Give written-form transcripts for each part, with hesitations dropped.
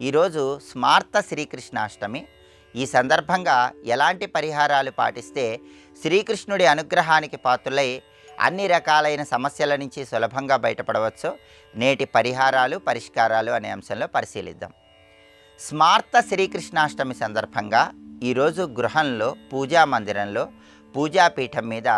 ఈరోజు స్మార్త శ్రీకృష్ణాష్టమి. ఈ సందర్భంగా ఎలాంటి పరిహారాలు పాటిస్తే శ్రీకృష్ణుడి అనుగ్రహానికి పాత్రులై అన్ని రకాలైన సమస్యల నుంచి సులభంగా బయటపడవచ్చో నేటి పరిహారాలు పరిష్కారాలు అనే అంశంలో పరిశీలిద్దాం. స్మార్త శ్రీకృష్ణాష్టమి సందర్భంగా ఈరోజు గృహంలో పూజా మందిరంలో పూజాపీఠం మీద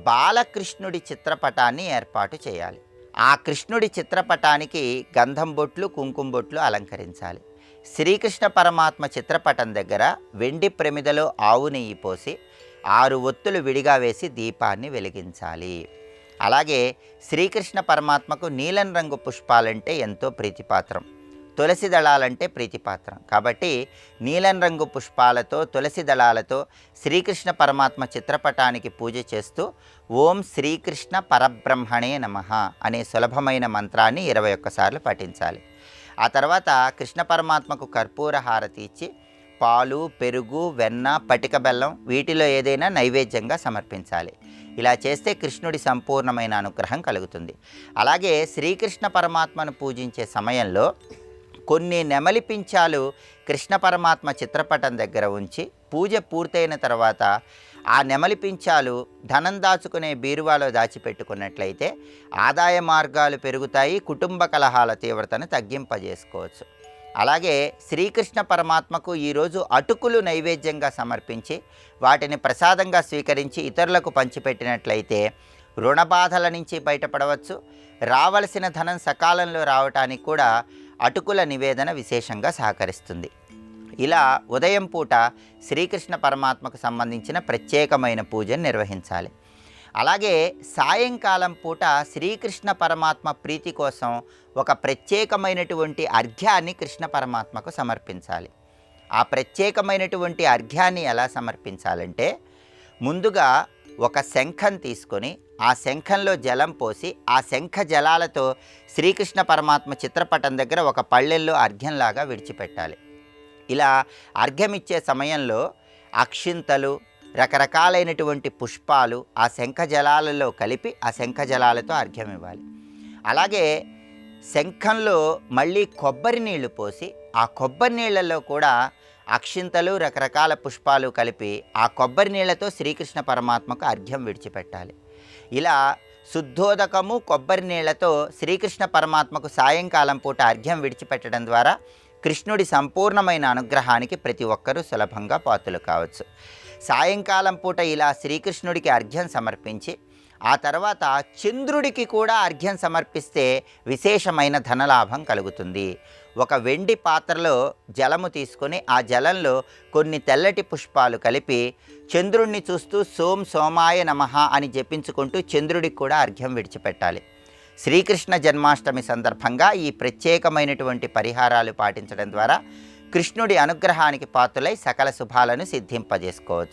బాలకృష్ణుడి చిత్రపటాన్ని ఏర్పాటు చేయాలి. ఆ కృష్ణుడి చిత్రపటానికి గంధం బొట్లు కుంకుమ బొట్లు అలంకరించాలి. శ్రీకృష్ణ పరమాత్మ చిత్రపటం దగ్గర వెండి ప్రమిదలో ఆవు నెయ్యి పోసి 6 ఒత్తులు విడిగా వేసి దీపాన్ని వెలిగించాలి. అలాగే శ్రీకృష్ణ పరమాత్మకు నీలం రంగు పుష్పాలంటే ఎంతో ప్రీతిపాత్రం, తులసి దళాలంటే ప్రీతిపాత్రం. కాబట్టి నీలం రంగు పుష్పాలతో తులసి దళాలతో శ్రీకృష్ణ పరమాత్మ చిత్రపటానికి పూజ చేస్తూ ఓం శ్రీకృష్ణ పరబ్రహ్మణే నమః అనే సులభమైన మంత్రాన్ని 21 సార్లు పఠించాలి. ఆ తర్వాత కృష్ణ పరమాత్మకు కర్పూర హారతి ఇచ్చి పాలు, పెరుగు, వెన్న, పటిక బెల్లం వీటిలో ఏదైనా నైవేద్యంగా సమర్పించాలి. ఇలా చేస్తే కృష్ణుడి సంపూర్ణమైన అనుగ్రహం కలుగుతుంది. అలాగే శ్రీకృష్ణ పరమాత్మను పూజించే సమయంలో కొన్ని నెమలి పించాలు కృష్ణ పరమాత్మ చిత్రపటం దగ్గర ఉంచి పూజ పూర్తయిన తర్వాత ఆ నెమలి పించాలు ధనం దాచుకునే బీరువాలో దాచిపెట్టుకున్నట్లయితే ఆదాయ మార్గాలు పెరుగుతాయి, కుటుంబ కలహాల తీవ్రతను తగ్గింపజేసుకోవచ్చు. అలాగే శ్రీకృష్ణ పరమాత్మకు ఈరోజు అటుకులు నైవేద్యంగా సమర్పించి వాటిని ప్రసాదంగా స్వీకరించి ఇతరులకు పంచిపెట్టినట్లయితే రుణబాధల నుంచి బయటపడవచ్చు. రావలసిన ధనం సకాలంలో రావటానికి కూడా అటుకుల నివేదన విశేషంగా సహకరిస్తుంది. ఇలా ఉదయం పూట శ్రీకృష్ణ పరమాత్మకు సంబంధించిన ప్రత్యేకమైన పూజను నిర్వహించాలి. అలాగే సాయంకాలం పూట శ్రీకృష్ణ పరమాత్మ ప్రీతి కోసం ఒక ప్రత్యేకమైనటువంటి అర్ఘ్యాన్ని కృష్ణ పరమాత్మకు సమర్పించాలి. ఆ ప్రత్యేకమైనటువంటి అర్ఘ్యాన్ని ఎలా సమర్పించాలంటే ముందుగా ఒక శంఖం తీసుకొని ఆ శంఖంలో జలం పోసి ఆ శంఖ జలాలతో శ్రీకృష్ణ పరమాత్మ చిత్రపటం దగ్గర ఒక పళ్ళెల్లో అర్ఘ్యంలాగా విడిచిపెట్టాలి. ఇలా అర్ఘ్యమిచ్చే సమయంలో అక్షింతలు, రకరకాలైనటువంటి పుష్పాలు ఆ శంఖ జలాలలో కలిపి ఆ శంఖ జలాలతో అర్ఘ్యం ఇవ్వాలి. అలాగే శంఖంలో మళ్ళీ కొబ్బరి నీళ్లు పోసి ఆ కొబ్బరి నీళ్ళల్లో కూడా అక్షింతలు, రకరకాల పుష్పాలు కలిపి ఆ కొబ్బరి నీళ్లతో శ్రీకృష్ణ పరమాత్మకు అర్ఘ్యం విడిచిపెట్టాలి. ఇలా శుద్ధోదకము కొబ్బరి నీళ్లతో శ్రీకృష్ణ పరమాత్మకు సాయంకాలం పూట అర్ఘ్యం విడిచిపెట్టడం ద్వారా కృష్ణుడి సంపూర్ణమైన అనుగ్రహానికి ప్రతి ఒక్కరూ సులభంగా పాత్రలు కావచ్చు. సాయంకాలం పూట ఇలా శ్రీకృష్ణుడికి అర్ఘ్యం సమర్పించి ఆ తర్వాత చంద్రుడికి కూడా అర్ఘ్యం సమర్పిస్తే విశేషమైన ధనలాభం కలుగుతుంది. ఒక వెండి పాత్రలో జలము తీసుకొని ఆ జలంలో కొన్ని తెల్లటి పుష్పాలు కలిపి చంద్రుడిని చూస్తూ సోం సోమాయ నమః అని జపించుకుంటూ చంద్రుడికి కూడా అర్ఘ్యం విడిచిపెట్టాలి. శ్రీకృష్ణ జన్మాష్టమి సందర్భంగా ఈ ప్రత్యేకమైనటువంటి పరిహారాలు పాటించడం ద్వారా కృష్ణుడి అనుగ్రహానికి పాత్రులై సకల శుభాలను సిద్ధింపజేసుకోవచ్చు.